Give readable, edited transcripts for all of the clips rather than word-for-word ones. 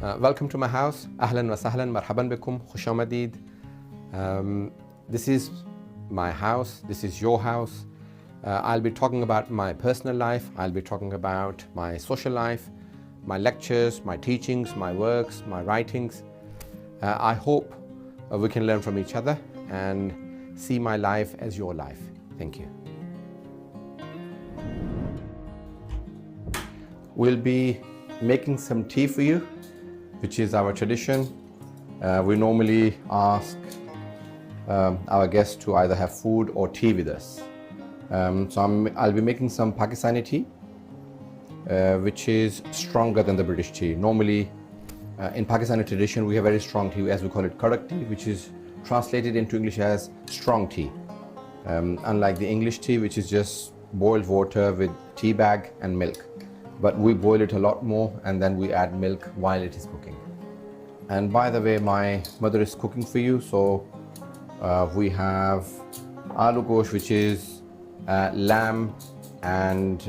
Welcome to my house. Ahlan wa sahlan, marhaban bikum, khush amadid. This is my house, this is your house. I'll be talking about my personal life, I'll be talking about my social life, my lectures, my teachings, my works, my writings. I hope we can learn from each other and see my life as your life. Thank you. We'll be making some tea for you, which is our tradition. We normally ask our guests to either have food or tea with us. I'll be making some Pakistani tea, which is stronger than the British tea. Normally, in Pakistani tradition, we have very strong tea, as we call it kadak tea, which is translated into English as strong tea. Unlike the English tea, which is just boiled water with tea bag and milk. But we boil it a lot more and then we add milk while it is cooking. And by the way, my mother is cooking for you. So we have aloo gosht, which is lamb and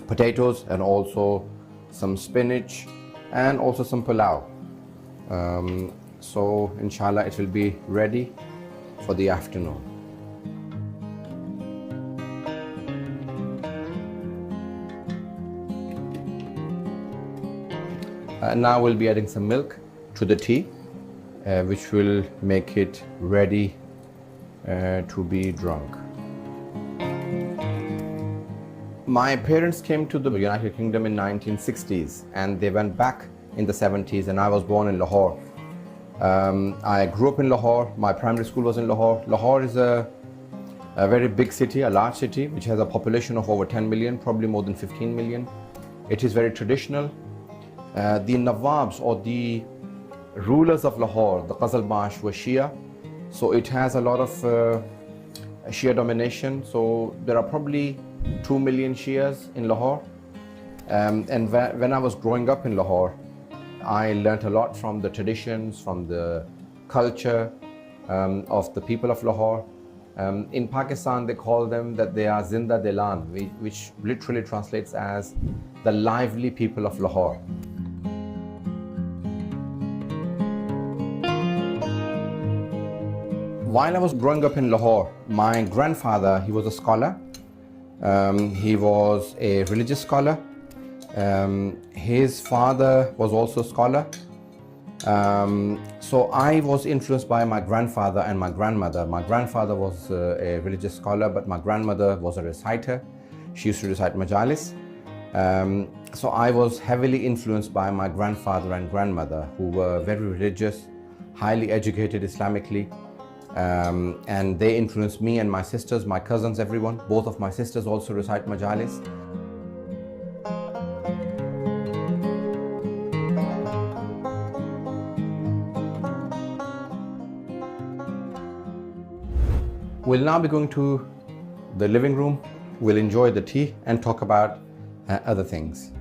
potatoes, and also some spinach and also some pulao. So inshallah it will be ready for the afternoon. Now we'll be adding some milk to the tea, which will make it ready to be drunk. My parents came to the United Kingdom in 1960s and they went back in the 70s, and I was born in Lahore. I grew up in Lahore. My primary school was in Lahore. Lahore is a very big city, a large city, which has a population of over 10 million, probably more than 15 million. It is very traditional. The Nawabs, or the rulers of Lahore, the Qazalbash, were Shia. So it has a lot of Shia domination. So there are probably 2 million Shias in Lahore. And when I was growing up in Lahore, I learnt a lot from the traditions, from the culture of the people of Lahore. In Pakistan, they call them that they are Zinda Dilan, which literally translates as the lively people of Lahore. While I was growing up in Lahore, my grandfather, he was a scholar. He was a religious scholar. His father was also a scholar. So I was influenced by my grandfather and my grandmother. My grandfather was a religious scholar, but my grandmother was a reciter. She used to recite majalis. So I was heavily influenced by my grandfather and grandmother, who were very religious, highly educated Islamically. And they influenced me and my sisters, my cousins, everyone. Both of my sisters also recite majalis. We'll now be going to the living room. We'll enjoy the tea and talk about other things.